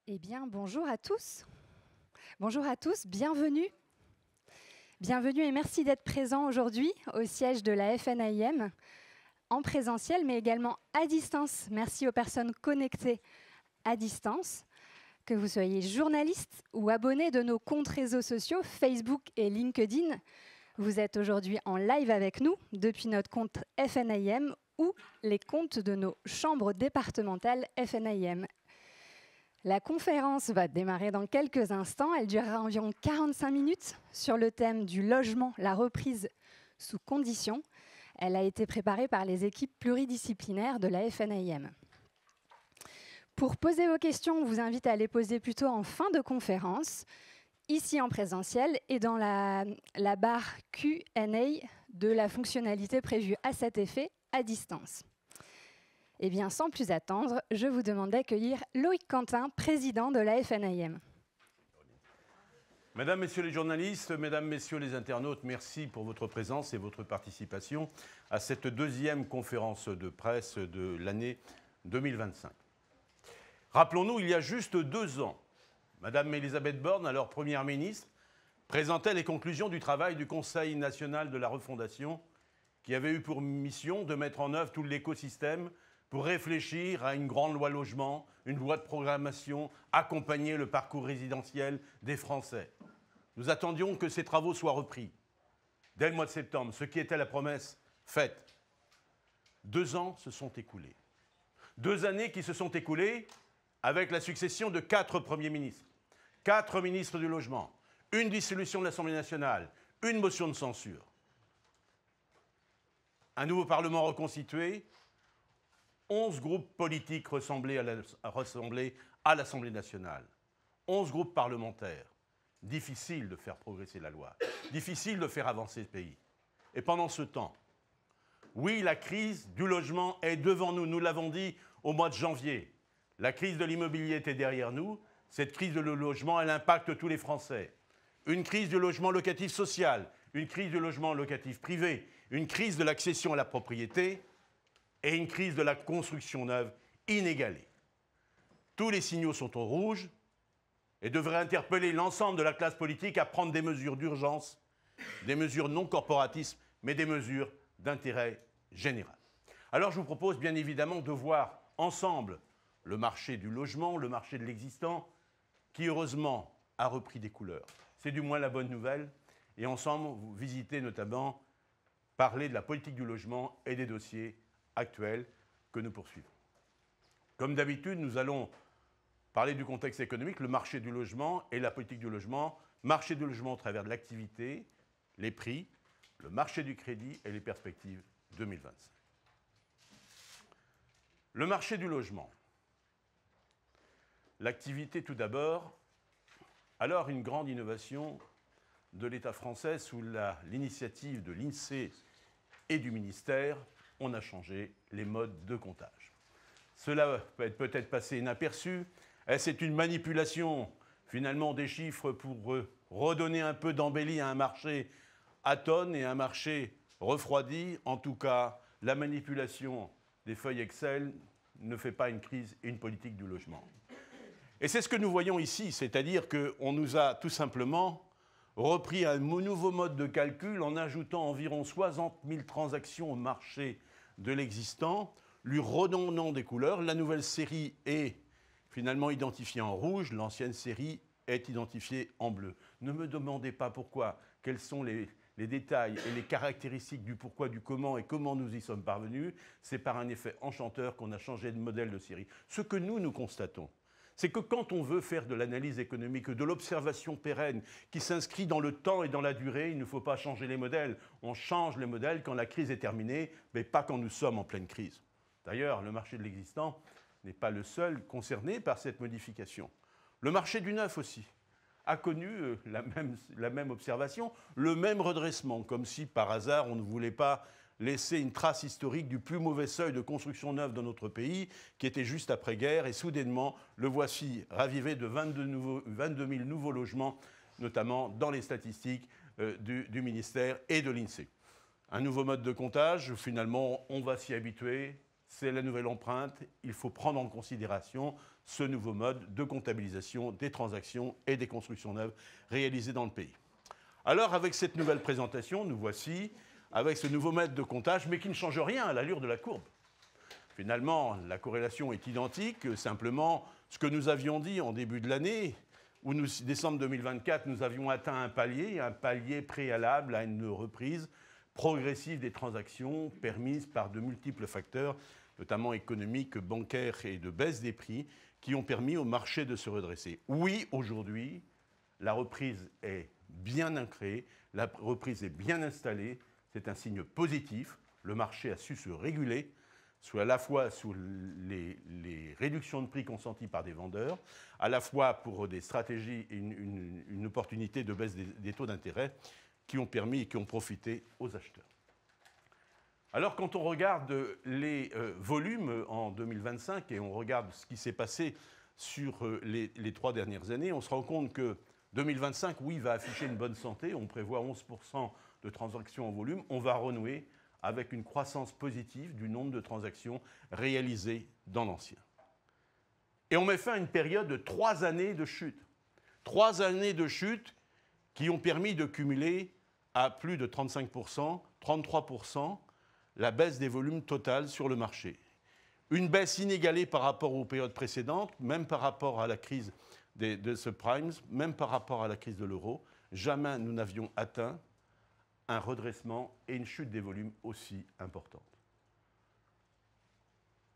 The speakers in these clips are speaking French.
Eh bien, bonjour à tous. Bonjour à tous, bienvenue. Bienvenue et merci d'être présents aujourd'hui au siège de la FNAIM, en présentiel, mais également à distance. Merci aux personnes connectées à distance, que vous soyez journalistes ou abonnés de nos comptes réseaux sociaux Facebook et LinkedIn. Vous êtes aujourd'hui en live avec nous depuis notre compte FNAIM ou les comptes de nos chambres départementales FNAIM. La conférence va démarrer dans quelques instants. Elle durera environ 45 minutes sur le thème du logement, la reprise sous conditions. Elle a été préparée par les équipes pluridisciplinaires de la FNAIM. Pour poser vos questions, on vous invite à les poser plutôt en fin de conférence, ici en présentiel et dans la barre Q&A de la fonctionnalité prévue à cet effet à distance. Eh bien, sans plus attendre, je vous demande d'accueillir Loïc Quentin, président de la FNAIM. Mesdames, Messieurs les journalistes, Mesdames, Messieurs les internautes, merci pour votre présence et votre participation à cette deuxième conférence de presse de l'année 2025. Rappelons-nous, il y a juste 2 ans, Madame Elisabeth Borne, alors Première ministre, présentait les conclusions du travail du Conseil national de la refondation qui avait eu pour mission de mettre en œuvre tout l'écosystème pour réfléchir à une grande loi logement, une loi de programmation, accompagner le parcours résidentiel des Français. Nous attendions que ces travaux soient repris dès le mois de septembre, ce qui était la promesse faite. 2 ans se sont écoulés. 2 années qui se sont écoulées avec la succession de 4 premiers ministres, 4 ministres du logement, une dissolution de l'Assemblée nationale, une motion de censure. Un nouveau Parlement reconstitué, 11 groupes politiques rassemblés à l'Assemblée nationale, 11 groupes parlementaires. Difficile de faire progresser la loi, difficile de faire avancer le pays. Et pendant ce temps, oui, la crise du logement est devant nous, nous l'avons dit au mois de janvier. La crise de l'immobilier était derrière nous, cette crise de logement, elle impacte tous les Français. Une crise du logement locatif social, une crise du logement locatif privé, une crise de l'accession à la propriété et une crise de la construction neuve inégalée. Tous les signaux sont au rouge et devraient interpeller l'ensemble de la classe politique à prendre des mesures d'urgence, des mesures non corporatistes, mais des mesures d'intérêt général. Alors je vous propose bien évidemment de voir ensemble le marché du logement, le marché de l'existant, qui heureusement a repris des couleurs. C'est du moins la bonne nouvelle. Et ensemble, vous visitez notamment, parler de la politique du logement et des dossiers actuels que nous poursuivons. Comme d'habitude, nous allons parler du contexte économique, le marché du logement et la politique du logement. Marché du logement au travers de l'activité, les prix, le marché du crédit et les perspectives 2025. Le marché du logement. L'activité tout d'abord. Alors une grande innovation de l'État français sous l'initiative de l'INSEE et du ministère, on a changé les modes de comptage. Cela peut être passé inaperçu. C'est une manipulation finalement des chiffres pour redonner un peu d'embellie à un marché atone et un marché refroidi. En tout cas, la manipulation des feuilles Excel ne fait pas une crise et une politique du logement. Et c'est ce que nous voyons ici, c'est-à-dire qu'on nous a tout simplement repris un nouveau mode de calcul en ajoutant environ 60 000 transactions au marché de l'existant, lui redonnant des couleurs. La nouvelle série est finalement identifiée en rouge, l'ancienne série est identifiée en bleu. Ne me demandez pas pourquoi, quels sont les détails et les caractéristiques du pourquoi, du comment et comment nous y sommes parvenus. C'est par un effet enchanteur qu'on a changé de modèle de série. Ce que nous constatons, c'est que quand on veut faire de l'analyse économique, de l'observation pérenne qui s'inscrit dans le temps et dans la durée, il ne faut pas changer les modèles. On change les modèles quand la crise est terminée, mais pas quand nous sommes en pleine crise. D'ailleurs, le marché de l'existant n'est pas le seul concerné par cette modification. Le marché du neuf aussi a connu la même observation, le même redressement, comme si par hasard on ne voulait pas laisser une trace historique du plus mauvais seuil de construction neuve dans notre pays, qui était juste après-guerre, et soudainement, le voici ravivé de 22 000 nouveaux logements, notamment dans les statistiques du ministère et de l'INSEE. Un nouveau mode de comptage, finalement, on va s'y habituer, c'est la nouvelle empreinte, il faut prendre en considération ce nouveau mode de comptabilisation des transactions et des constructions neuves réalisées dans le pays. Alors, avec cette nouvelle présentation, nous voici avec ce nouveau mode de comptage, mais qui ne change rien à l'allure de la courbe. Finalement, la corrélation est identique, simplement, ce que nous avions dit en début de l'année, où décembre 2024, nous avions atteint un palier préalable à une reprise progressive des transactions permises par de multiples facteurs, notamment économiques, bancaires et de baisse des prix, qui ont permis au marché de se redresser. Oui, aujourd'hui, la reprise est bien ancrée, la reprise est bien installée, c'est un signe positif. Le marché a su se réguler, à la fois sous les réductions de prix consenties par des vendeurs, à la fois pour des stratégies et une opportunité de baisse des taux d'intérêt qui ont permis et qui ont profité aux acheteurs. Alors, quand on regarde les volumes en 2025 et on regarde ce qui s'est passé sur les 3 dernières années, on se rend compte que 2025, oui, va afficher une bonne santé. On prévoit 11% de transactions en volume. On va renouer avec une croissance positive du nombre de transactions réalisées dans l'ancien. Et on met fin à une période de 3 années de chute. 3 années de chute qui ont permis de cumuler à plus de 35%, 33%, la baisse des volumes totales sur le marché. Une baisse inégalée par rapport aux périodes précédentes, même par rapport à la crise de subprimes, même par rapport à la crise de l'euro. Jamais nous n'avions atteint un redressement et une chute des volumes aussi importantes.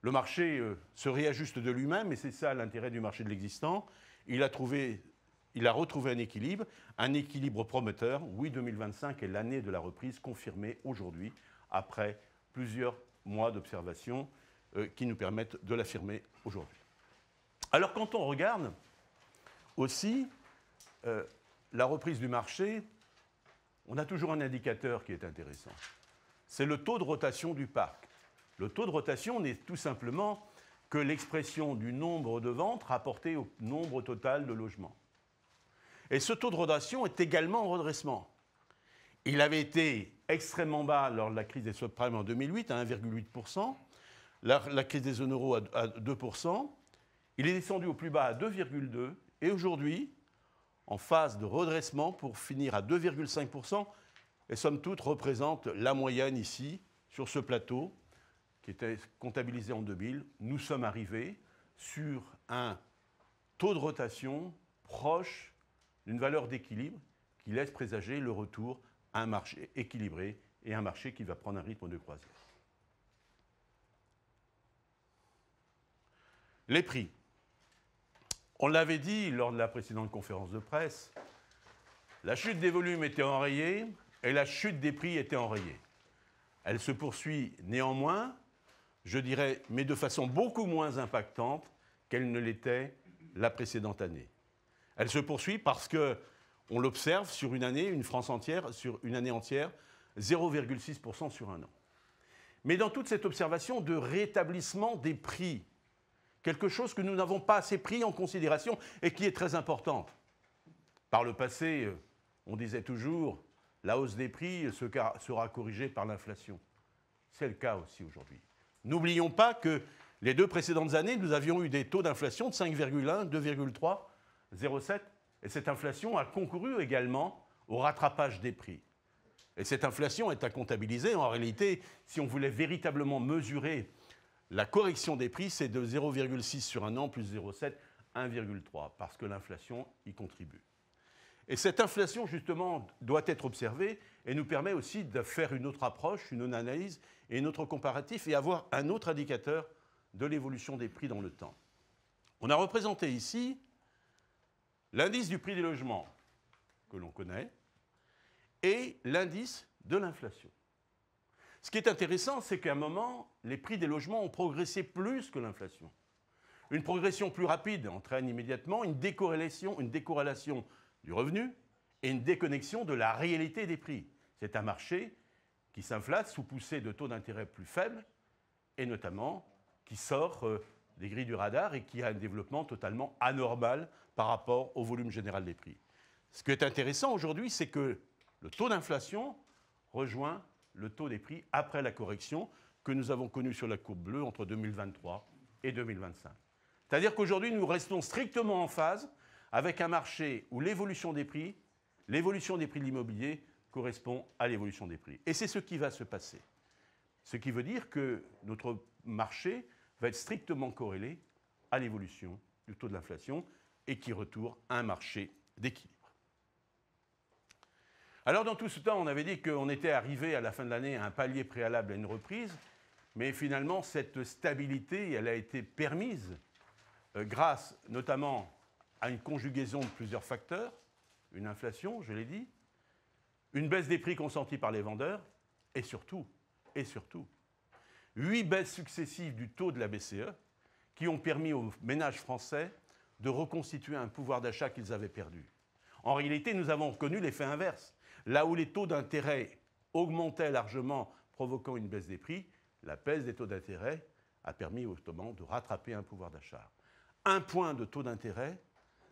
Le marché se réajuste de lui-même, et c'est ça l'intérêt du marché de l'existant. Il a retrouvé un équilibre prometteur. Oui, 2025 est l'année de la reprise confirmée aujourd'hui, après plusieurs mois d'observation qui nous permettent de l'affirmer aujourd'hui. Alors, quand on regarde aussi la reprise du marché, on a toujours un indicateur qui est intéressant. C'est le taux de rotation du parc. Le taux de rotation n'est tout simplement que l'expression du nombre de ventes rapporté au nombre total de logements. Et ce taux de rotation est également en redressement. Il avait été extrêmement bas lors de la crise des subprimes en 2008, à 1,8%, la crise des zones euro à 2%. Il est descendu au plus bas à 2,2%, et aujourd'hui, en phase de redressement pour finir à 2,5%, et somme toute représente la moyenne ici, sur ce plateau, qui était comptabilisé en 2000. Nous sommes arrivés sur un taux de rotation proche d'une valeur d'équilibre qui laisse présager le retour à un marché équilibré et un marché qui va prendre un rythme de croisière. Les prix. On l'avait dit lors de la précédente conférence de presse, la chute des volumes était enrayée et la chute des prix était enrayée. Elle se poursuit néanmoins, je dirais, mais de façon beaucoup moins impactante qu'elle ne l'était la précédente année. Elle se poursuit parce qu'on l'observe sur une année, sur une année entière, 0,6% sur un an. Mais dans toute cette observation de rétablissement des prix, quelque chose que nous n'avons pas assez pris en considération et qui est très importante. Par le passé, on disait toujours la hausse des prix sera corrigée par l'inflation. C'est le cas aussi aujourd'hui. N'oublions pas que les 2 précédentes années, nous avions eu des taux d'inflation de 5,1, 2,3, 0,7, et cette inflation a concouru également au rattrapage des prix. Et cette inflation est à comptabiliser. En réalité, si on voulait véritablement mesurer la correction des prix, c'est de 0,6 sur un an, plus 0,7, 1,3, parce que l'inflation y contribue. Et cette inflation, justement, doit être observée et nous permet aussi de faire une autre approche, une autre analyse et un autre comparatif et avoir un autre indicateur de l'évolution des prix dans le temps. On a représenté ici l'indice du prix des logements, que l'on connaît, et l'indice de l'inflation. Ce qui est intéressant, c'est qu'à un moment, les prix des logements ont progressé plus que l'inflation. Une progression plus rapide entraîne immédiatement une décorrélation du revenu et une déconnexion de la réalité des prix. C'est un marché qui s'inflate sous poussée de taux d'intérêt plus faibles et notamment qui sort des grilles du radar et qui a un développement totalement anormal par rapport au volume général des prix. Ce qui est intéressant aujourd'hui, c'est que le taux d'inflation rejoint le taux des prix après la correction que nous avons connue sur la courbe bleue entre 2023 et 2025. C'est-à-dire qu'aujourd'hui, nous restons strictement en phase avec un marché où l'évolution des prix de l'immobilier correspond à l'évolution des prix. Et c'est ce qui va se passer. Ce qui veut dire que notre marché va être strictement corrélé à l'évolution du taux de l'inflation et qui retourne à un marché d'équilibre. Alors dans tout ce temps, on avait dit qu'on était arrivé à la fin de l'année à un palier préalable à une reprise, mais finalement cette stabilité, elle a été permise grâce notamment à une conjugaison de plusieurs facteurs, une inflation, je l'ai dit, une baisse des prix consentis par les vendeurs, et surtout, 8 baisses successives du taux de la BCE qui ont permis aux ménages français de reconstituer un pouvoir d'achat qu'ils avaient perdu. En réalité, nous avons connu l'effet inverse. Là où les taux d'intérêt augmentaient largement, provoquant une baisse des prix, la baisse des taux d'intérêt a permis aux Ottomans de rattraper un pouvoir d'achat. Un point de taux d'intérêt,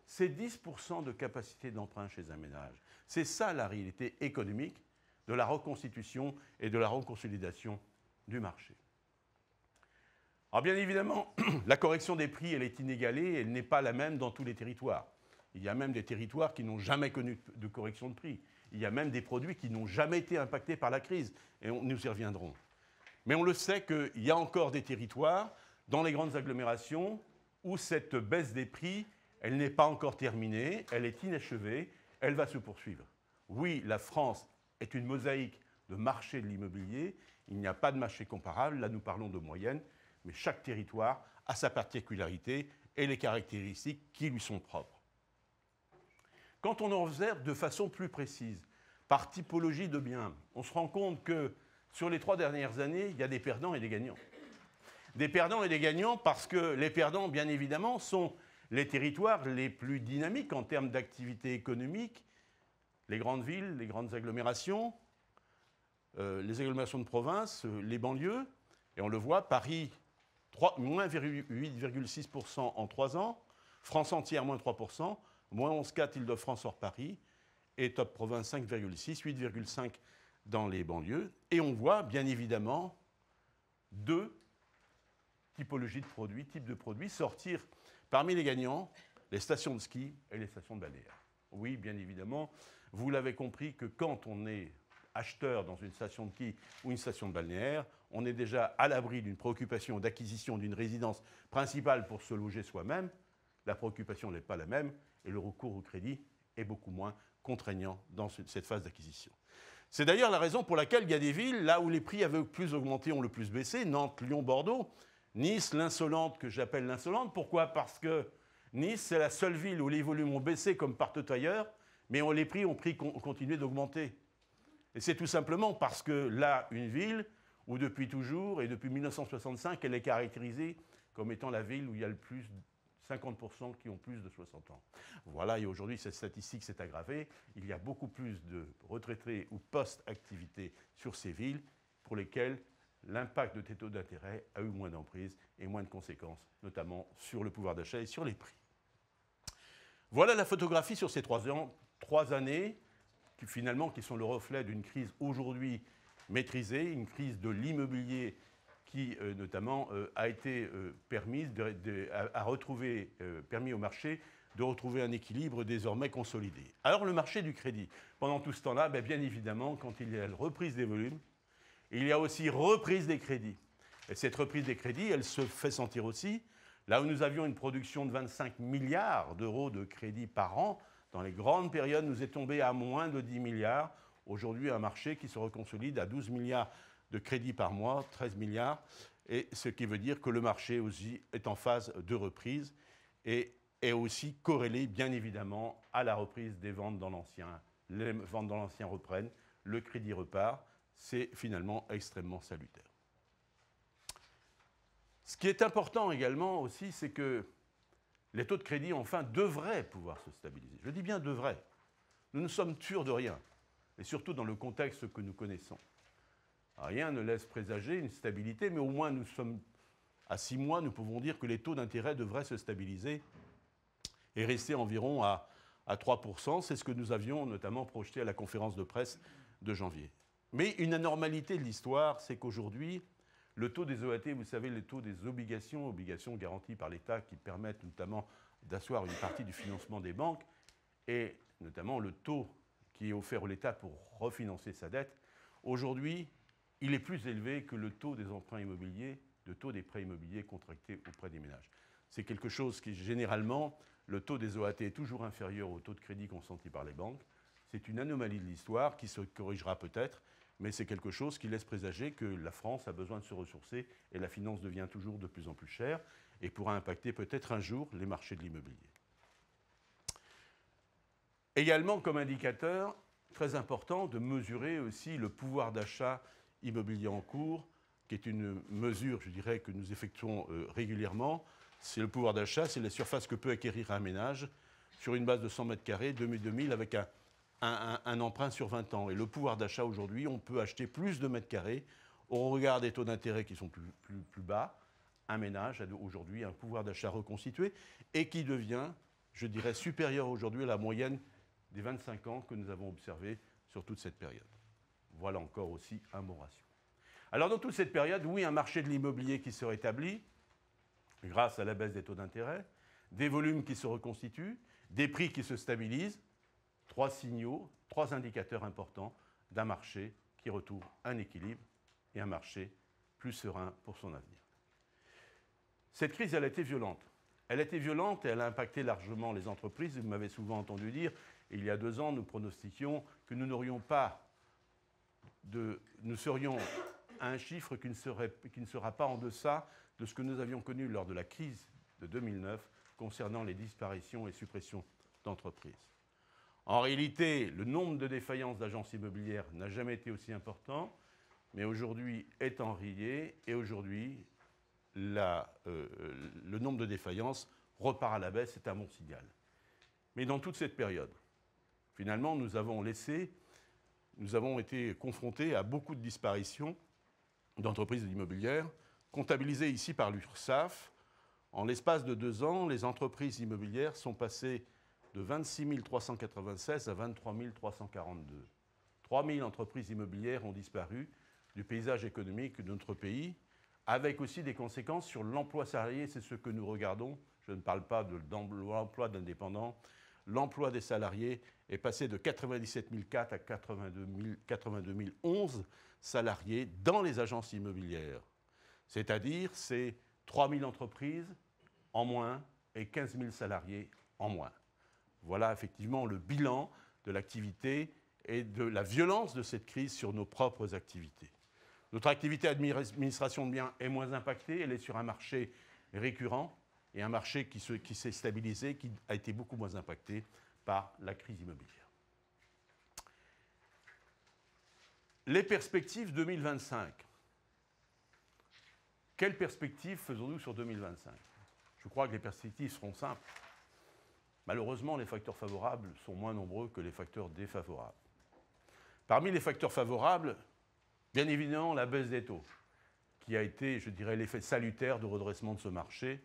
c'est 10% de capacité d'emprunt chez un ménage. C'est ça la réalité économique de la reconstitution et de la reconsolidation du marché. Alors bien évidemment, la correction des prix, elle est inégalée, elle n'est pas la même dans tous les territoires. Il y a même des territoires qui n'ont jamais connu de correction de prix. Il y a même des produits qui n'ont jamais été impactés par la crise, et nous y reviendrons. Mais on le sait qu'il y a encore des territoires, dans les grandes agglomérations, où cette baisse des prix, elle n'est pas encore terminée, elle est inachevée, elle va se poursuivre. Oui, la France est une mosaïque de marché de l'immobilier, il n'y a pas de marché comparable, là nous parlons de moyenne, mais chaque territoire a sa particularité et les caractéristiques qui lui sont propres. Quand on observe de façon plus précise, par typologie de biens, on se rend compte que sur les 3 dernières années, il y a des perdants et des gagnants. Des perdants et des gagnants parce que les perdants, bien évidemment, sont les territoires les plus dynamiques en termes d'activité économique, les grandes villes, les grandes agglomérations, les agglomérations de province, les banlieues. Et on le voit, Paris, moins 8,6% en 3 ans, France entière, moins 3%, moins 11,4% Île-de-France hors Paris, et top province 5,6%, 8,5% dans les banlieues. Et on voit, bien évidemment, 2 typologies de produits, types de produits, sortir parmi les gagnants, les stations de ski et les stations de balnéaire. Oui, bien évidemment, vous l'avez compris que quand on est acheteur dans une station de ski ou une station de balnéaire, on est déjà à l'abri d'une préoccupation d'acquisition d'une résidence principale pour se loger soi-même. La préoccupation n'est pas la même et le recours au crédit est beaucoup moins contraignant dans cette phase d'acquisition. C'est d'ailleurs la raison pour laquelle il y a des villes, là où les prix avaient le plus augmenté, ont le plus baissé, Nantes, Lyon, Bordeaux, Nice, l'insolente, que j'appelle l'insolente. Pourquoi ? Parce que Nice, c'est la seule ville où les volumes ont baissé comme partout ailleurs, mais les prix ont continué d'augmenter. Et c'est tout simplement parce que là, une ville où depuis toujours, et depuis 1965, elle est caractérisée comme étant la ville où il y a le plus 50% qui ont plus de 60 ans. Voilà, et aujourd'hui, cette statistique s'est aggravée. Il y a beaucoup plus de retraités ou post-activité sur ces villes pour lesquelles l'impact de tes taux d'intérêt a eu moins d'emprise et moins de conséquences, notamment sur le pouvoir d'achat et sur les prix. Voilà la photographie sur ces 3 années, qui sont le reflet d'une crise aujourd'hui maîtrisée, une crise de l'immobilier qui, notamment, a été permis au marché de retrouver un équilibre désormais consolidé. Alors, le marché du crédit, pendant tout ce temps-là, bien évidemment, quand il y a la reprise des volumes, il y a aussi reprise des crédits. Et cette reprise des crédits, elle se fait sentir aussi. Là où nous avions une production de 25 milliards d'euros de crédits par an, dans les grandes périodes, nous est tombé à moins de 10 milliards. Aujourd'hui, un marché qui se reconsolide à 12 milliards de crédits par mois, 13 milliards, et ce qui veut dire que le marché aussi est en phase de reprise et est aussi corrélé, bien évidemment, à la reprise des ventes dans l'ancien. Les ventes dans l'ancien reprennent, le crédit repart. C'est finalement extrêmement salutaire. Ce qui est important également aussi, c'est que les taux de crédit, enfin, devraient pouvoir se stabiliser. Je dis bien devraient. Nous ne sommes sûrs de rien, et surtout dans le contexte que nous connaissons. Rien ne laisse présager une stabilité, mais au moins nous sommes à 6 mois, nous pouvons dire que les taux d'intérêt devraient se stabiliser et rester environ à 3%. C'est ce que nous avions notamment projeté à la conférence de presse de janvier. Mais une anormalité de l'histoire, c'est qu'aujourd'hui, Le taux des OAT, vous savez, le taux des obligations garanties par l'État qui permettent notamment d'asseoir une partie du financement des banques, et notamment le taux qui est offert à l'État pour refinancer sa dette, aujourd'hui, il est plus élevé que le taux des emprunts immobiliers, le taux des prêts immobiliers contractés auprès des ménages. C'est quelque chose qui, généralement, le taux des OAT est toujours inférieur au taux de crédit consenti par les banques. C'est une anomalie de l'histoire qui se corrigera peut-être, mais c'est quelque chose qui laisse présager que la France a besoin de se ressourcer et la finance devient toujours de plus en plus chère et pourra impacter peut-être un jour les marchés de l'immobilier. Également, comme indicateur, très important de mesurer aussi le pouvoir d'achat immobilier en cours, qui est une mesure, je dirais, que nous effectuons régulièrement. C'est le pouvoir d'achat, c'est la surface que peut acquérir un ménage sur une base de 100 mètres carrés, 2000 avec un emprunt sur 20 ans. Et le pouvoir d'achat aujourd'hui, on peut acheter plus de mètres carrés au regard des taux d'intérêt qui sont plus bas. Un ménage a aujourd'hui un pouvoir d'achat reconstitué et qui devient, je dirais, supérieur aujourd'hui à la moyenne des 25 ans que nous avons observé sur toute cette période. Voilà encore aussi un bon ratio. Alors dans toute cette période, oui, un marché de l'immobilier qui se rétablit grâce à la baisse des taux d'intérêt, des volumes qui se reconstituent, des prix qui se stabilisent, trois signaux, trois indicateurs importants d'un marché qui retrouve un équilibre et un marché plus serein pour son avenir. Cette crise, elle a été violente. Elle a été violente et elle a impacté largement les entreprises. Vous m'avez souvent entendu dire, il y a 2 ans, nous pronostiquions que nous n'aurions pas nous serions à un chiffre qui ne sera pas en deçà de ce que nous avions connu lors de la crise de 2009 concernant les disparitions et suppressions d'entreprises. En réalité, le nombre de défaillances d'agences immobilières n'a jamais été aussi important, mais aujourd'hui est enrayé et aujourd'hui, le nombre de défaillances repart à la baisse, c'est un bon signal. Mais dans toute cette période, finalement, nous avons été confrontés à beaucoup de disparitions d'entreprises immobilières, comptabilisées ici par l'URSSAF. En l'espace de 2 ans, les entreprises immobilières sont passées de 26 396 à 23 342. 3 000 entreprises immobilières ont disparu du paysage économique de notre pays, avec aussi des conséquences sur l'emploi salarié. C'est ce que nous regardons. Je ne parle pas de l'emploi d'indépendants. L'emploi des salariés est passé de 97 004 à 82 011 salariés dans les agences immobilières. C'est-à-dire, c'est 3 000 entreprises en moins et 15 000 salariés en moins. Voilà effectivement le bilan de l'activité et de la violence de cette crise sur nos propres activités. Notre activité administration de biens est moins impactée, elle est sur un marché récurrent et un marché qui s'est stabilisé, qui a été beaucoup moins impacté par la crise immobilière. Les perspectives 2025. Quelles perspectives faisons-nous sur 2025 ? Je crois que les perspectives seront simples. Malheureusement, les facteurs favorables sont moins nombreux que les facteurs défavorables. Parmi les facteurs favorables, bien évidemment, la baisse des taux, qui a été, je dirais, l'effet salutaire de redressement de ce marché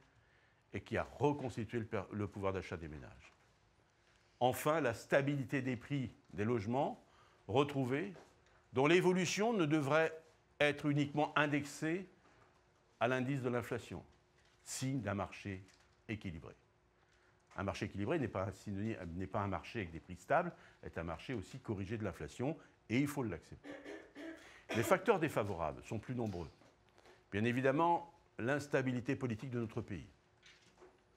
et qui a reconstitué le pouvoir d'achat des ménages. Enfin, la stabilité des prix des logements retrouvés, dont l'évolution ne devrait être uniquement indexée à l'indice de l'inflation, signe d'un marché équilibré. Un marché équilibré n'est pas un marché avec des prix stables, est un marché aussi corrigé de l'inflation, et il faut l'accepter. Les facteurs défavorables sont plus nombreux. Bien évidemment, l'instabilité politique de notre pays.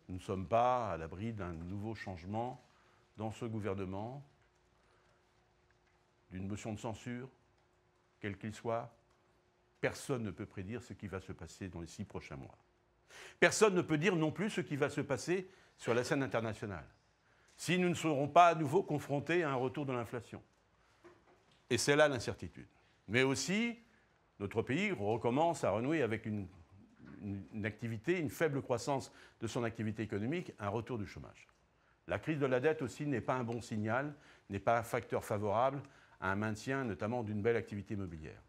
Nous ne sommes pas à l'abri d'un nouveau changement dans ce gouvernement, d'une motion de censure, quel qu'il soit. Personne ne peut prédire ce qui va se passer dans les 6 prochains mois. Personne ne peut dire non plus ce qui va se passer sur la scène internationale, si nous ne serons pas à nouveau confrontés à un retour de l'inflation. Et c'est là l'incertitude. Mais aussi, notre pays recommence à renouer avec une activité, une faible croissance de son activité économique, un retour du chômage. La crise de la dette aussi n'est pas un bon signal, n'est pas un facteur favorable à un maintien notamment d'une belle activité immobilière.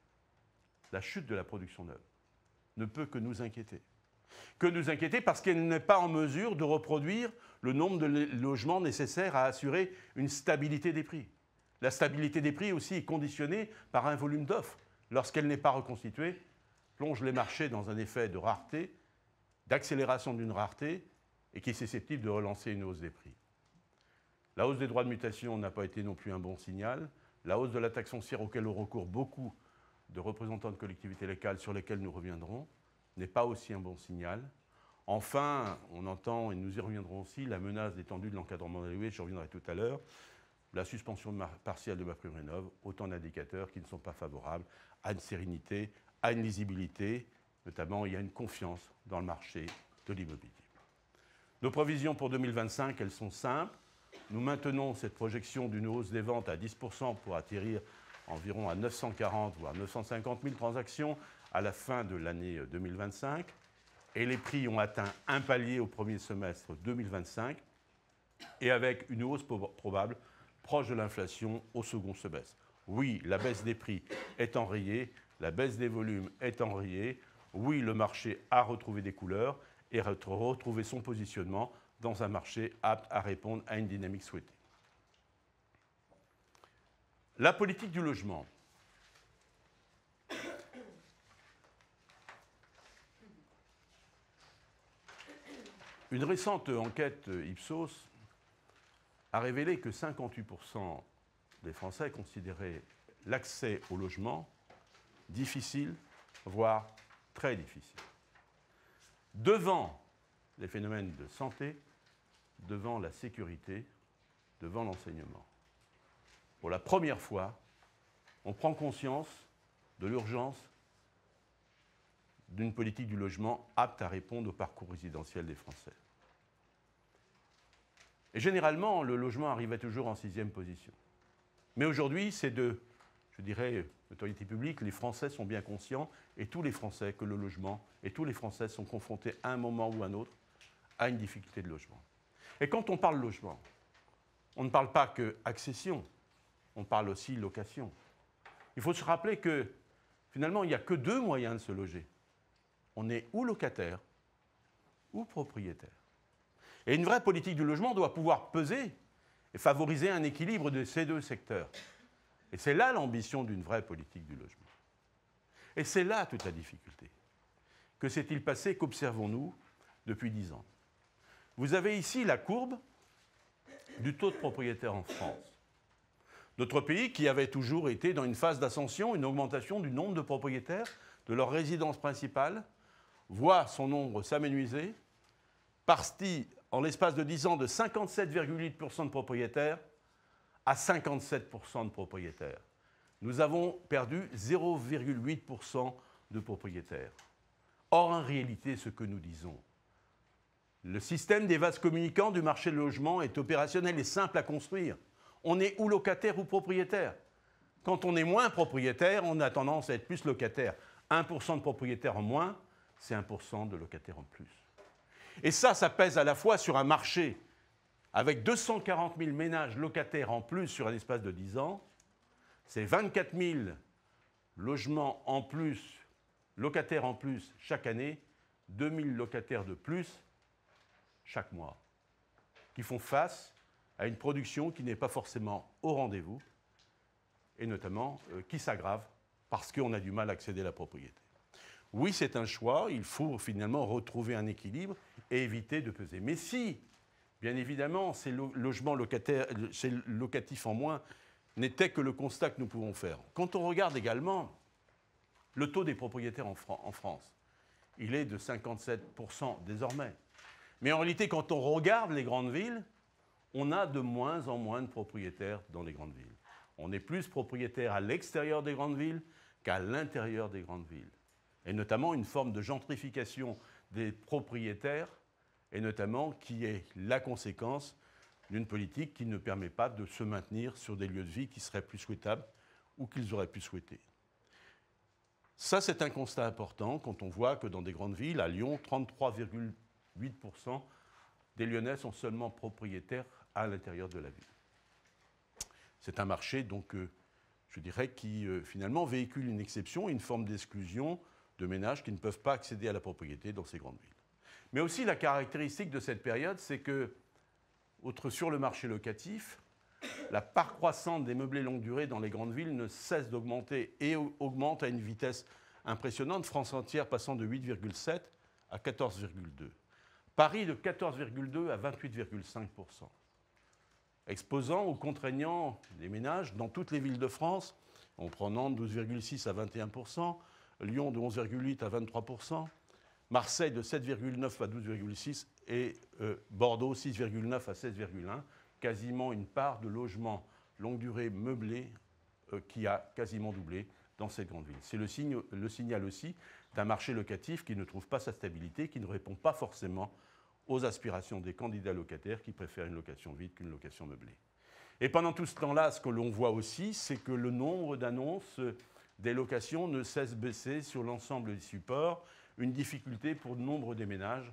La chute de la production neuve ne peut que nous inquiéter. Que nous inquiéter parce qu'elle n'est pas en mesure de reproduire le nombre de logements nécessaires à assurer une stabilité des prix. La stabilité des prix aussi est conditionnée par un volume d'offres. Lorsqu'elle n'est pas reconstituée, plonge les marchés dans un effet de rareté, d'accélération d'une rareté, et qui est susceptible de relancer une hausse des prix. La hausse des droits de mutation n'a pas été non plus un bon signal. La hausse de la taxe foncière auquel ont recours beaucoup de représentants de collectivités locales, sur lesquels nous reviendrons, n'est pas aussi un bon signal. Enfin, on entend, et nous y reviendrons aussi, la menace d'étendue de l'encadrement des loyers, j'y reviendrai tout à l'heure, la suspension partielle de MaPrimeRénov', autant d'indicateurs qui ne sont pas favorables à une sérénité, à une lisibilité, notamment il y a une confiance dans le marché de l'immobilier. Nos prévisions pour 2025, elles sont simples. Nous maintenons cette projection d'une hausse des ventes à 10% pour atterrir environ à 940 voire 950 000 transactions à la fin de l'année 2025. Et les prix ont atteint un palier au premier semestre 2025 et avec une hausse probable proche de l'inflation au second semestre. Oui, la baisse des prix est enrayée, la baisse des volumes est enrayée. Oui, le marché a retrouvé des couleurs et retrouvé son positionnement dans un marché apte à répondre à une dynamique souhaitée. La politique du logement. Une récente enquête Ipsos a révélé que 58% des Français considéraient l'accès au logement difficile, voire très difficile. Devant les phénomènes de santé, devant la sécurité, devant l'enseignement. Pour la première fois, on prend conscience de l'urgence d'une politique du logement apte à répondre au parcours résidentiel des Français. Et généralement, le logement arrivait toujours en 6e position. Mais aujourd'hui, c'est je dirais, l'autorité publique, les Français sont bien conscients, et tous les Français, que le logement, et tous les Français sont confrontés à un moment ou à un autre à une difficulté de logement. Et quand on parle logement, on ne parle pas que accession, on parle aussi location. Il faut se rappeler que, finalement, il n'y a que 2 moyens de se loger. On est ou locataire ou propriétaire. Et une vraie politique du logement doit pouvoir peser et favoriser un équilibre de ces 2 secteurs. Et c'est là l'ambition d'une vraie politique du logement. Et c'est là toute la difficulté. Que s'est-il passé, qu'observons-nous depuis 10 ans? Vous avez ici la courbe du taux de propriétaires en France. Notre pays, qui avait toujours été dans une phase d'ascension, une augmentation du nombre de propriétaires de leur résidence principale, voit son nombre s'amenuiser, parti en l'espace de 10 ans de 57,8% de propriétaires à 57% de propriétaires. Nous avons perdu 0,8% de propriétaires. Or, en réalité, ce que nous disons, le système des vases communicants du marché du logement est opérationnel et simple à construire. On est ou locataire ou propriétaire. Quand on est moins propriétaire, on a tendance à être plus locataire. 1% de propriétaires en moins, c'est 1% de locataires en plus. Et ça pèse à la fois sur un marché avec 240 000 ménages locataires en plus sur un espace de 10 ans, c'est 24 000 logements en plus, locataires en plus chaque année, 2 000 locataires de plus chaque mois, qui font face à une production qui n'est pas forcément au rendez-vous, et notamment qui s'aggrave parce qu'on a du mal à accéder à la propriété. Oui, c'est un choix, il faut finalement retrouver un équilibre et éviter de peser. Mais si, bien évidemment, ces logements locatifs en moins n'étaient que le constat que nous pouvons faire. Quand on regarde également le taux des propriétaires en France, il est de 57% désormais. Mais en réalité, quand on regarde les grandes villes, on a de moins en moins de propriétaires dans les grandes villes. On est plus propriétaire à l'extérieur des grandes villes qu'à l'intérieur des grandes villes. Et notamment une forme de gentrification des propriétaires, et notamment qui est la conséquence d'une politique qui ne permet pas de se maintenir sur des lieux de vie qui seraient plus souhaitables ou qu'ils auraient pu souhaiter. Ça, c'est un constat important quand on voit que dans des grandes villes, à Lyon, 33,8% des Lyonnais sont seulement propriétaires à l'intérieur de la ville. C'est un marché, donc, je dirais, qui finalement véhicule une exception et une forme d'exclusion de ménages qui ne peuvent pas accéder à la propriété dans ces grandes villes. Mais aussi, la caractéristique de cette période, c'est que, sur le marché locatif, la part croissante des meublés longue durée dans les grandes villes ne cesse d'augmenter et augmente à une vitesse impressionnante, France entière passant de 8,7 à 14,2. Paris de 14,2 à 28,5%. Exposant ou contraignant les ménages dans toutes les villes de France, en prenant 12,6 à 21%, Lyon de 11,8 à 23%, Marseille de 7,9 à 12,6 et Bordeaux 6,9 à 16,1, quasiment une part de logements longue durée meublés qui a quasiment doublé dans cette grande ville. C'est le signal aussi d'un marché locatif qui ne trouve pas sa stabilité, qui ne répond pas forcément aux aspirations des candidats locataires qui préfèrent une location vide qu'une location meublée. Et pendant tout ce temps-là, ce que l'on voit aussi, c'est que le nombre d'annonces des locations ne cesse de baisser sur l'ensemble des supports, une difficulté pour nombre des ménages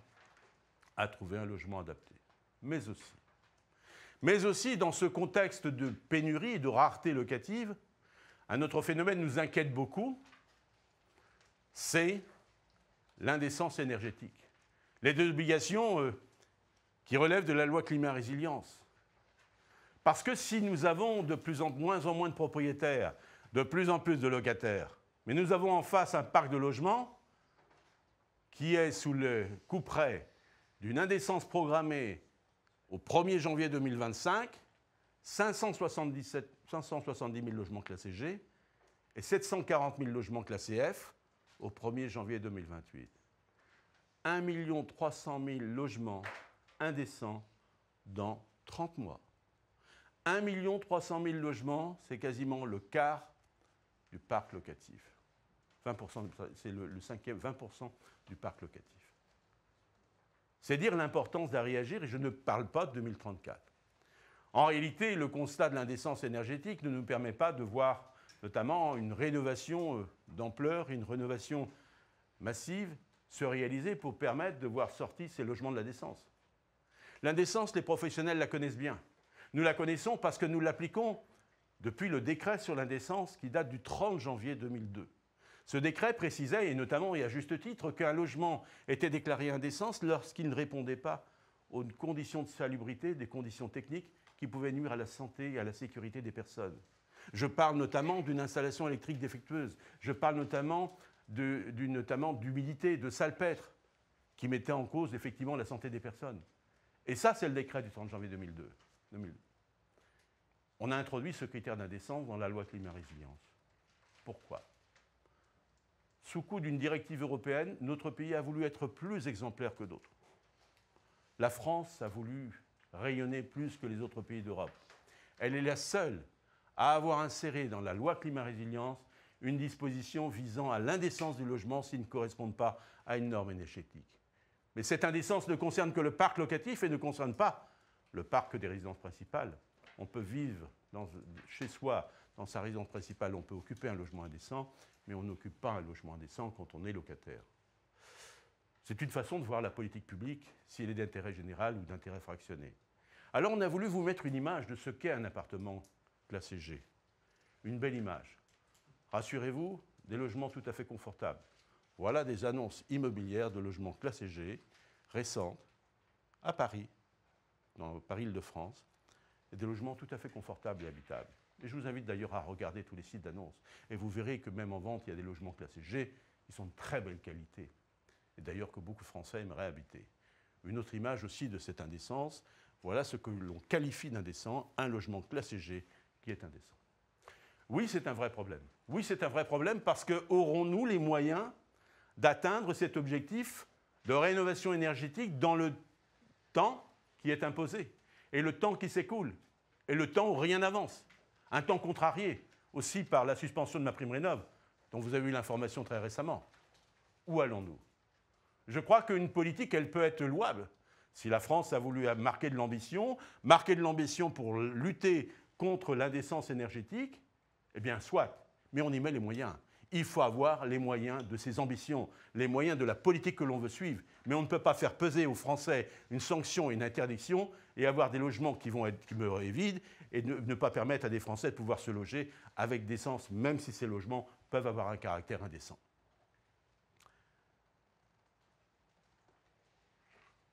à trouver un logement adapté. Mais aussi, dans ce contexte de pénurie et de rareté locative, un autre phénomène nous inquiète beaucoup, c'est l'indécence énergétique. Les deux obligations qui relèvent de la loi climat-résilience. Parce que si nous avons de moins en moins de propriétaires, de plus en plus de locataires, mais nous avons en face un parc de logements qui est sous le couperet d'une indécence programmée au 1er janvier 2025, 570 000 logements classés G et 740 000 logements classés F au 1er janvier 2028. 1 300 000 logements indécents dans 30 mois. 1 300 000 logements, c'est quasiment le quart du parc locatif. 20%, c'est le cinquième, 20% du parc locatif. C'est dire l'importance d'à réagir, et je ne parle pas de 2034. En réalité, le constat de l'indécence énergétique ne nous permet pas de voir notamment une rénovation d'ampleur, une rénovation massive se réaliser pour permettre de voir sortir ces logements de la décence. L'indécence, les professionnels la connaissent bien. Nous la connaissons parce que nous l'appliquons depuis le décret sur l'indécence qui date du 30 janvier 2002. Ce décret précisait, et notamment et à juste titre, qu'un logement était déclaré indécence lorsqu'il ne répondait pas aux conditions de salubrité, des conditions techniques qui pouvaient nuire à la santé et à la sécurité des personnes. Je parle notamment d'une installation électrique défectueuse. Je parle notamment d'humidité, de salpêtre, qui mettait en cause effectivement la santé des personnes. Et ça, c'est le décret du 30 janvier 2002. On a introduit ce critère d'indécence dans la loi climat-résilience. Pourquoi ? Sous coup d'une directive européenne, notre pays a voulu être plus exemplaire que d'autres. La France a voulu rayonner plus que les autres pays d'Europe. Elle est la seule à avoir inséré dans la loi climat-résilience une disposition visant à l'indécence du logement s'il ne correspond pas à une norme énergétique. Mais cette indécence ne concerne que le parc locatif et ne concerne pas le parc des résidences principales. On peut vivre chez soi, dans sa résidence principale, on peut occuper un logement indécent, mais on n'occupe pas un logement indécent quand on est locataire. C'est une façon de voir la politique publique, si elle est d'intérêt général ou d'intérêt fractionné. Alors on a voulu vous mettre une image de ce qu'est un appartement classé G. Une belle image. Rassurez-vous, des logements tout à fait confortables. Voilà des annonces immobilières de logements classés G, récentes, à Paris, dans Paris-Île-de-France, et des logements tout à fait confortables et habitables. Et je vous invite d'ailleurs à regarder tous les sites d'annonces. Et vous verrez que même en vente, il y a des logements classés G qui sont de très belle qualité. Et d'ailleurs que beaucoup de Français aimeraient habiter. Une autre image aussi de cette indécence, voilà ce que l'on qualifie d'indécent, un logement classé G qui est indécent. Oui, c'est un vrai problème. Oui, c'est un vrai problème parce que aurons-nous les moyens d'atteindre cet objectif de rénovation énergétique dans le temps qui est imposé et le temps qui s'écoule et le temps où rien n'avance. Un temps contrarié aussi par la suspension de MaPrimeRénov', dont vous avez eu l'information très récemment. Où allons-nous ? Je crois qu'une politique, elle peut être louable. Si la France a voulu marquer de l'ambition pour lutter contre l'indécence énergétique, eh bien, soit, mais on y met les moyens. Il faut avoir les moyens de ces ambitions, les moyens de la politique que l'on veut suivre. Mais on ne peut pas faire peser aux Français une sanction et une interdiction et avoir des logements qui meurent vides et ne pas permettre à des Français de pouvoir se loger avec décence, même si ces logements peuvent avoir un caractère indécent.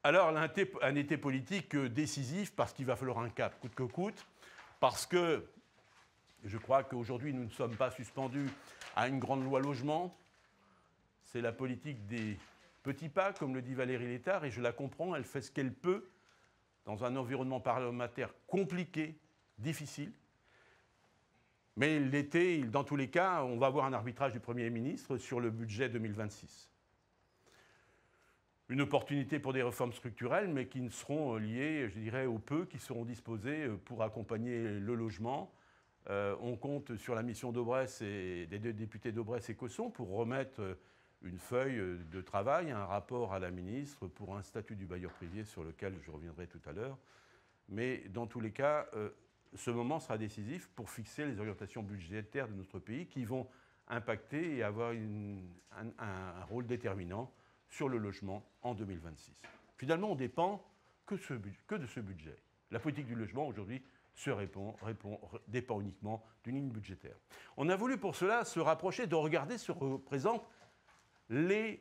Alors, un été politique décisif parce qu'il va falloir un cap, coûte que coûte, parce que je crois qu'aujourd'hui, nous ne sommes pas suspendus à une grande loi logement. c'est la politique des petits pas, comme le dit Valérie Létard, et je la comprends, elle fait ce qu'elle peut dans un environnement parlementaire compliqué, difficile. Mais l'été, dans tous les cas, on va avoir un arbitrage du Premier ministre sur le budget 2026. Une opportunité pour des réformes structurelles, mais qui ne seront liées, je dirais, aux peu qui seront disposés pour accompagner le logement. On compte sur la mission d'Aubresse et des deux députés d'Aubresse et Cosson pour remettre une feuille de travail, un rapport à la ministre pour un statut du bailleur privé sur lequel je reviendrai tout à l'heure. Mais dans tous les cas, ce moment sera décisif pour fixer les orientations budgétaires de notre pays qui vont impacter et avoir un rôle déterminant sur le logement en 2026. Finalement, on ne dépend que de ce budget. La politique du logement, aujourd'hui, dépend uniquement d'une ligne budgétaire. On a voulu pour cela se rapprocher de regarder ce que représentent les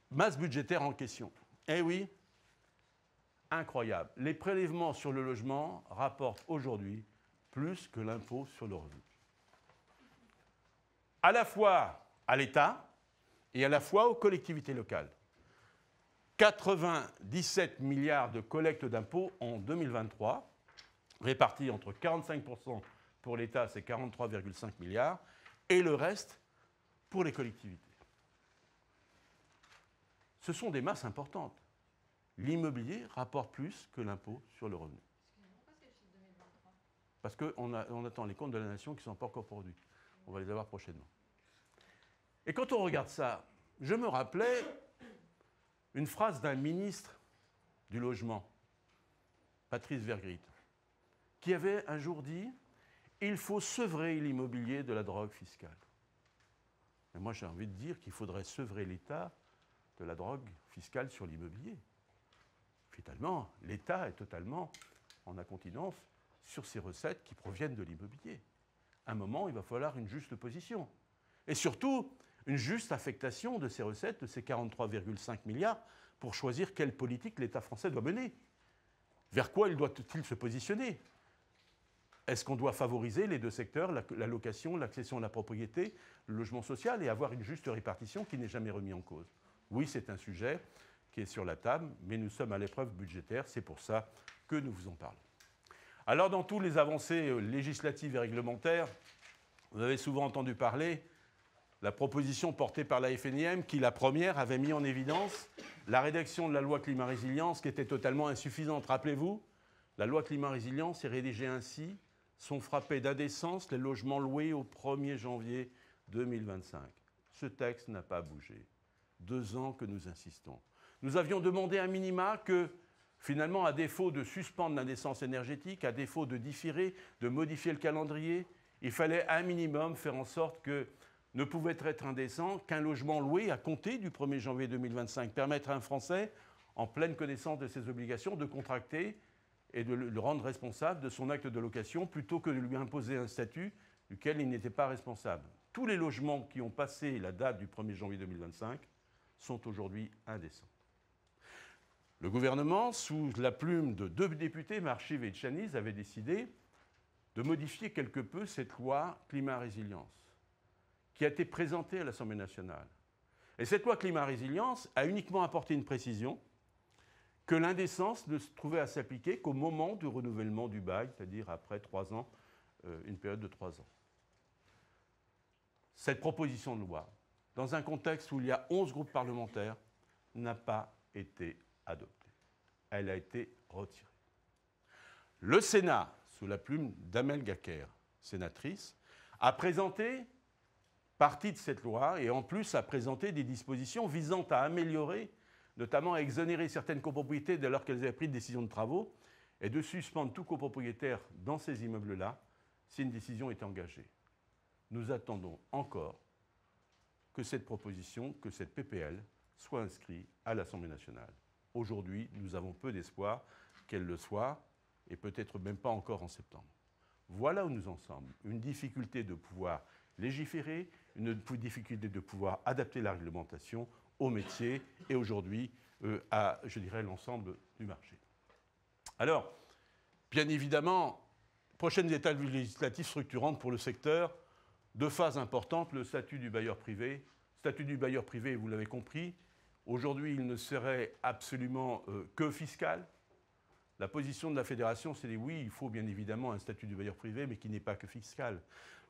masses budgétaires en question. Eh oui, incroyable. Les prélèvements sur le logement rapportent aujourd'hui plus que l'impôt sur le revenu. À la fois à l'État et à la fois aux collectivités locales. 97 milliards de collecte d'impôts en 2023, répartis entre 45% pour l'État, c'est 43,5 milliards, et le reste pour les collectivités. Ce sont des masses importantes. L'immobilier rapporte plus que l'impôt sur le revenu. Pourquoi c'est le chiffre 2023 ? Parce qu'on attend les comptes de la nation qui ne sont pas encore produits. On va les avoir prochainement. Et quand on regarde ça, je me rappelais une phrase d'un ministre du Logement, Patrice Vergrit, qui avait un jour dit « Il faut sevrer l'immobilier de la drogue fiscale ». Et moi, j'ai envie de dire qu'il faudrait sevrer l'État de la drogue fiscale sur l'immobilier. Finalement, l'État est totalement en incontinence sur ces recettes qui proviennent de l'immobilier. À un moment, il va falloir une juste position. Et surtout, une juste affectation de ces recettes, de ces 43,5 milliards, pour choisir quelle politique l'État français doit mener. Vers quoi doit-il se positionner ? Est-ce qu'on doit favoriser les deux secteurs, la location, l'accession à la propriété, le logement social, et avoir une juste répartition qui n'est jamais remise en cause ? Oui, c'est un sujet qui est sur la table, mais nous sommes à l'épreuve budgétaire, c'est pour ça que nous vous en parlons. Alors, dans toutes les avancées législatives et réglementaires, vous avez souvent entendu parler la proposition portée par la FNIM qui, la première, avait mis en évidence la rédaction de la loi climat-résilience qui était totalement insuffisante. Rappelez-vous, la loi climat-résilience est rédigée ainsi, sont frappés d'indécence les logements loués au 1er janvier 2025. Ce texte n'a pas bougé. 2 ans que nous insistons. Nous avions demandé un minima que, finalement, à défaut de suspendre l'indécence énergétique, à défaut de différer, de modifier le calendrier, il fallait un minimum faire en sorte que ne pouvait être indécent qu'un logement loué à compter du 1er janvier 2025, permettre à un Français, en pleine connaissance de ses obligations, de contracter et de le rendre responsable de son acte de location plutôt que de lui imposer un statut duquel il n'était pas responsable. Tous les logements qui ont passé la date du 1er janvier 2025 sont aujourd'hui indécents. Le gouvernement, sous la plume de 2 députés, Marchive et Tchaniz, avait décidé de modifier quelque peu cette loi climat-résilience qui a été présentée à l'Assemblée nationale. Et cette loi climat-résilience a uniquement apporté une précision que l'indécence ne se trouvait à s'appliquer qu'au moment du renouvellement du bail, c'est-à-dire après 3 ans, une période de 3 ans. Cette proposition de loi, dans un contexte où il y a 11 groupes parlementaires, n'a pas été adoptée. Elle a été retirée. Le Sénat, sous la plume d'Amel Gacquerre, sénatrice, a présenté partie de cette loi et en plus a présenté des dispositions visant à améliorer, notamment à exonérer certaines copropriétés dès lors qu'elles avaient pris une décision de travaux et de suspendre tout copropriétaire dans ces immeubles-là si une décision est engagée. Nous attendons encore que cette proposition, que cette PPL, soit inscrite à l'Assemblée nationale. Aujourd'hui, nous avons peu d'espoir qu'elle le soit, et peut-être même pas encore en septembre. Voilà où nous en sommes. Une difficulté de pouvoir légiférer, une difficulté de pouvoir adapter la réglementation au métier et aujourd'hui à, je dirais, l'ensemble du marché. Alors, bien évidemment, prochaines étapes législatives structurantes pour le secteur, 2 phases importantes, le statut du bailleur privé, Statut du bailleur privé, vous l'avez compris, aujourd'hui, il ne serait absolument que fiscal. La position de la fédération, c'est de oui, il faut bien évidemment un statut du bailleur privé, mais qui n'est pas que fiscal.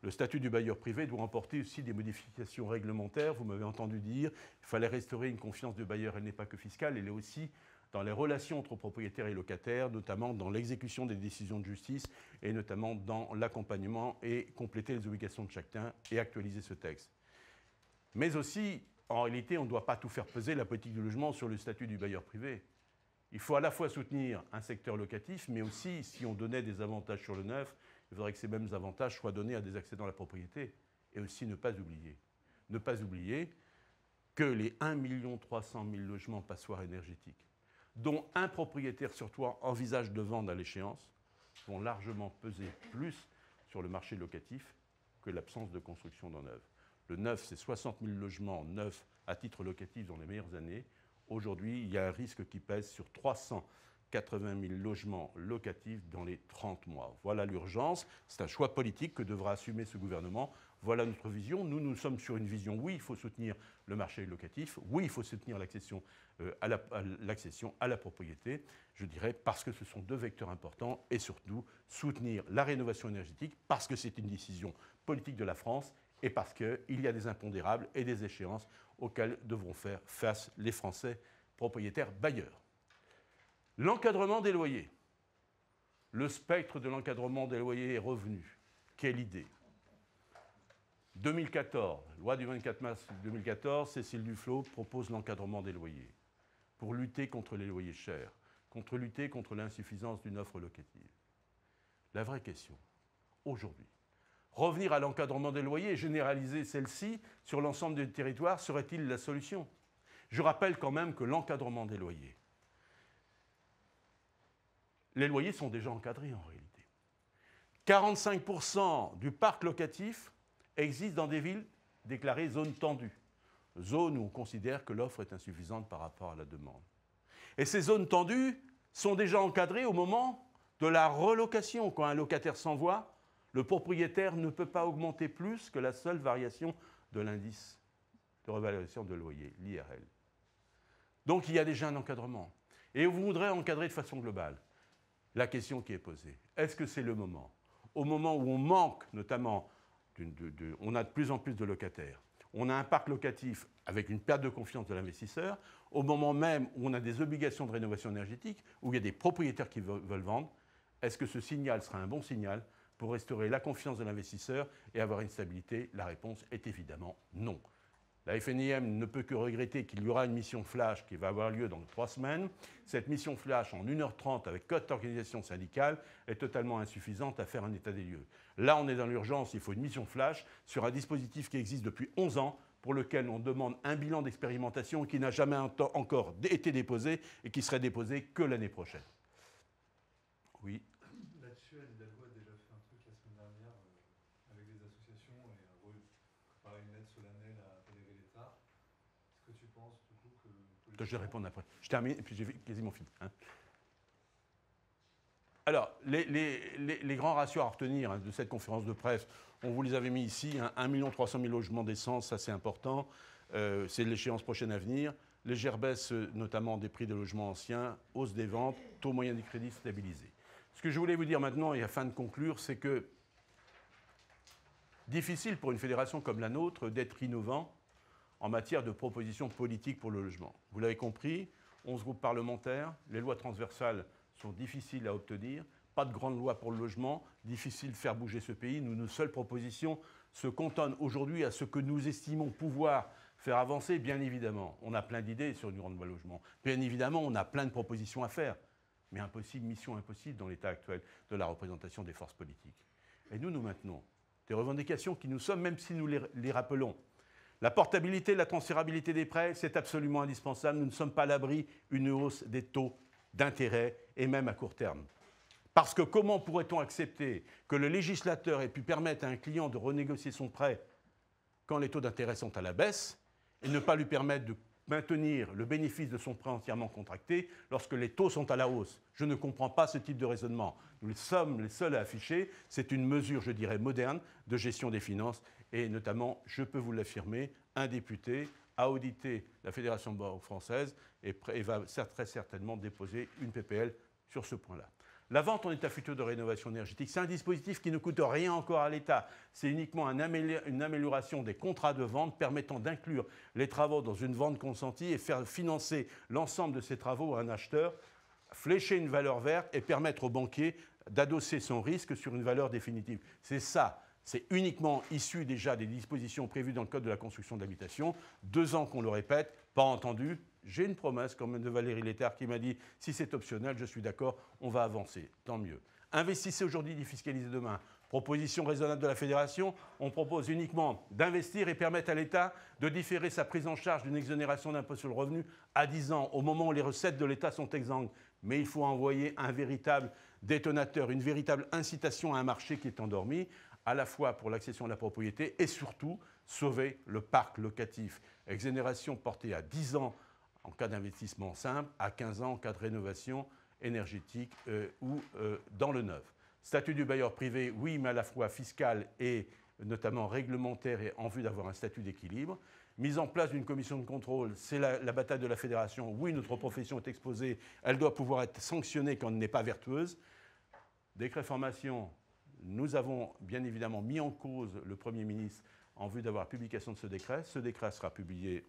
Le statut du bailleur privé doit emporter aussi des modifications réglementaires. Vous m'avez entendu dire qu'il fallait restaurer une confiance du bailleur, elle n'est pas que fiscale, elle est aussi dans les relations entre propriétaires et locataires, notamment dans l'exécution des décisions de justice et notamment dans l'accompagnement et compléter les obligations de chacun et actualiser ce texte. Mais aussi, en réalité, on ne doit pas tout faire peser la politique du logement sur le statut du bailleur privé. Il faut à la fois soutenir un secteur locatif, mais aussi, si on donnait des avantages sur le neuf, il faudrait que ces mêmes avantages soient donnés à des accédants à la propriété. Et aussi ne pas oublier que les 1 300 000 logements passoires énergétiques, dont un propriétaire sur trois envisage de vendre à l'échéance, vont largement peser plus sur le marché locatif que l'absence de construction d'en neuf. Le neuf, c'est 60 000 logements neufs à titre locatif dans les meilleures années. Aujourd'hui, il y a un risque qui pèse sur 380 000 logements locatifs dans les 30 mois. Voilà l'urgence. C'est un choix politique que devra assumer ce gouvernement. Voilà notre vision. Nous sommes sur une vision, oui, il faut soutenir le marché locatif. Oui, il faut soutenir l'accession à la propriété, je dirais, parce que ce sont deux vecteurs importants. Et surtout, soutenir la rénovation énergétique, parce que c'est une décision politique de la France et parce qu'il y a des impondérables et des échéances auxquelles devront faire face les Français propriétaires bailleurs. L'encadrement des loyers. Le spectre de l'encadrement des loyers est revenu. Quelle idée! 2014, loi du 24 mars 2014, Cécile Duflot propose l'encadrement des loyers pour lutter contre les loyers chers, lutter contre l'insuffisance d'une offre locative. La vraie question, aujourd'hui, revenir à l'encadrement des loyers et généraliser celle-ci sur l'ensemble du territoire serait-il la solution? Je rappelle quand même que l'encadrement des loyers, les loyers sont déjà encadrés en réalité. 45% du parc locatif existe dans des villes déclarées zones tendues, zones où on considère que l'offre est insuffisante par rapport à la demande. Et ces zones tendues sont déjà encadrées au moment de la relocation. Quand un locataire s'envoie, le propriétaire ne peut pas augmenter plus que la seule variation de l'indice de revalorisation de loyer, l'IRL. Donc il y a déjà un encadrement. Et on voudrait encadrer de façon globale. La question qui est posée, est-ce que c'est le moment, au moment où on manque notamment, on a de plus en plus de locataires, on a un parc locatif avec une perte de confiance de l'investisseur, au moment même où on a des obligations de rénovation énergétique, où il y a des propriétaires qui veulent vendre, est-ce que ce signal sera un bon signal pour restaurer la confiance de l'investisseur et avoir une stabilité? La réponse est évidemment non. La FNIM ne peut que regretter qu'il y aura une mission flash qui va avoir lieu dans 3 semaines. Cette mission flash en 1h30 avec code d'organisation syndicale est totalement insuffisante à faire un état des lieux. Là, on est dans l'urgence, il faut une mission flash sur un dispositif qui existe depuis 11 ans pour lequel on demande un bilan d'expérimentation qui n'a jamais encore été déposé et qui serait déposé que l'année prochaine. Oui. Là-dessus, la loi a déjà fait un truc la semaine dernière avec des associations et préparer une aide solennelle à tolérer l'État. Est-ce que tu penses du coup que... Je vais répondre après. Je termine et puis j'ai quasiment fini. Alors, les grands ratios à retenir de cette conférence de presse, on vous les avait mis ici, 1 300 000 logements d'essence, ça c'est important, c'est l'échéance prochaine à venir. Légère baisse notamment des prix des logements anciens, hausse des ventes, taux moyen du crédit stabilisé. Ce que je voulais vous dire maintenant, et afin de conclure, c'est que difficile pour une fédération comme la nôtre d'être innovant en matière de propositions politiques pour le logement. Vous l'avez compris, 11 groupes parlementaires, les lois transversales sont difficiles à obtenir, pas de grande loi pour le logement, difficile de faire bouger ce pays. Nos seules propositions se cantonnent aujourd'hui à ce que nous estimons pouvoir faire avancer, bien évidemment. On a plein d'idées sur une grande loi logement. Bien évidemment, on a plein de propositions à faire. Mais impossible, mission impossible dans l'état actuel de la représentation des forces politiques. Et nous maintenons des revendications qui nous sommes, même si nous les rappelons. La portabilité, la transférabilité des prêts, c'est absolument indispensable. Nous ne sommes pas à l'abri d'une hausse des taux d'intérêt, et même à court terme. Parce que comment pourrait-on accepter que le législateur ait pu permettre à un client de renégocier son prêt quand les taux d'intérêt sont à la baisse et ne pas lui permettre de maintenir le bénéfice de son prêt entièrement contracté lorsque les taux sont à la hausse. Je ne comprends pas ce type de raisonnement. Nous sommes les seuls à afficher. C'est une mesure, je dirais, moderne de gestion des finances. Et notamment, je peux vous l'affirmer, un député a audité la Fédération bancaire française et va très certainement déposer une PPL sur ce point-là. La vente en état futur de rénovation énergétique, c'est un dispositif qui ne coûte rien encore à l'État. C'est uniquement une amélioration des contrats de vente permettant d'inclure les travaux dans une vente consentie et faire financer l'ensemble de ces travaux à un acheteur, flécher une valeur verte et permettre au banquier d'adosser son risque sur une valeur définitive. C'est ça. C'est uniquement issu déjà des dispositions prévues dans le Code de la construction d'habitation. 2 ans qu'on le répète, pas entendu. J'ai une promesse quand même de Valérie Létard qui m'a dit « si c'est optionnel, je suis d'accord, on va avancer, tant mieux ». Investissez aujourd'hui, défiscalisez demain. Proposition raisonnable de la Fédération, on propose uniquement d'investir et permettre à l'État de différer sa prise en charge d'une exonération d'impôt sur le revenu à 10 ans, au moment où les recettes de l'État sont exsangues. Mais il faut envoyer un véritable détonateur, une véritable incitation à un marché qui est endormi, à la fois pour l'accession à la propriété et surtout sauver le parc locatif. Exonération portée à 10 ans en cas d'investissement simple, à 15 ans en cas de rénovation énergétique ou dans le neuf. Statut du bailleur privé, oui, mais à la fois fiscal et notamment réglementaire et en vue d'avoir un statut d'équilibre. Mise en place d'une commission de contrôle, c'est la bataille de la Fédération. Oui, notre profession est exposée, elle doit pouvoir être sanctionnée quand elle n'est pas vertueuse. Décret formation, nous avons bien évidemment mis en cause le Premier ministre en vue d'avoir la publication de ce décret. Ce décret sera publié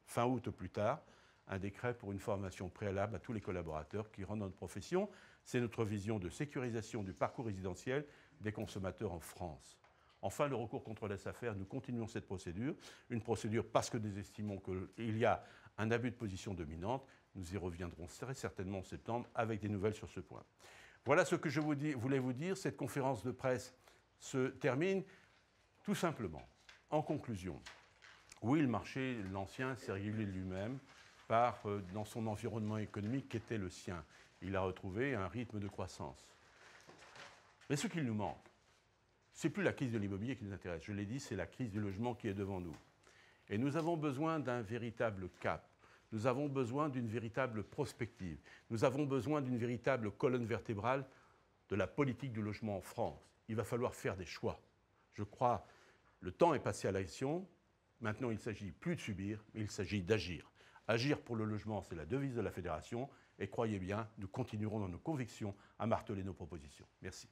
fin août ou plus tard. Un décret pour une formation préalable à tous les collaborateurs qui rendent notre profession. C'est notre vision de sécurisation du parcours résidentiel des consommateurs en France. Enfin, le recours contre la SAFER, nous continuons cette procédure. Une procédure parce que nous estimons qu'il y a un abus de position dominante. Nous y reviendrons très certainement en septembre avec des nouvelles sur ce point. Voilà ce que je voulais vous dire. Cette conférence de presse se termine tout simplement. En conclusion, oui, le marché, l'ancien, s'est régulé lui-même dans son environnement économique qui était le sien. Il a retrouvé un rythme de croissance. Mais ce qu'il nous manque, ce n'est plus la crise de l'immobilier qui nous intéresse. Je l'ai dit, c'est la crise du logement qui est devant nous. Et nous avons besoin d'un véritable cap. Nous avons besoin d'une véritable prospective. Nous avons besoin d'une véritable colonne vertébrale de la politique du logement en France. Il va falloir faire des choix. Je crois que le temps est passé à l'action. Maintenant, il ne s'agit plus de subir, mais il s'agit d'agir. Agir pour le logement, c'est la devise de la Fédération. Et croyez bien, nous continuerons dans nos convictions à marteler nos propositions. Merci.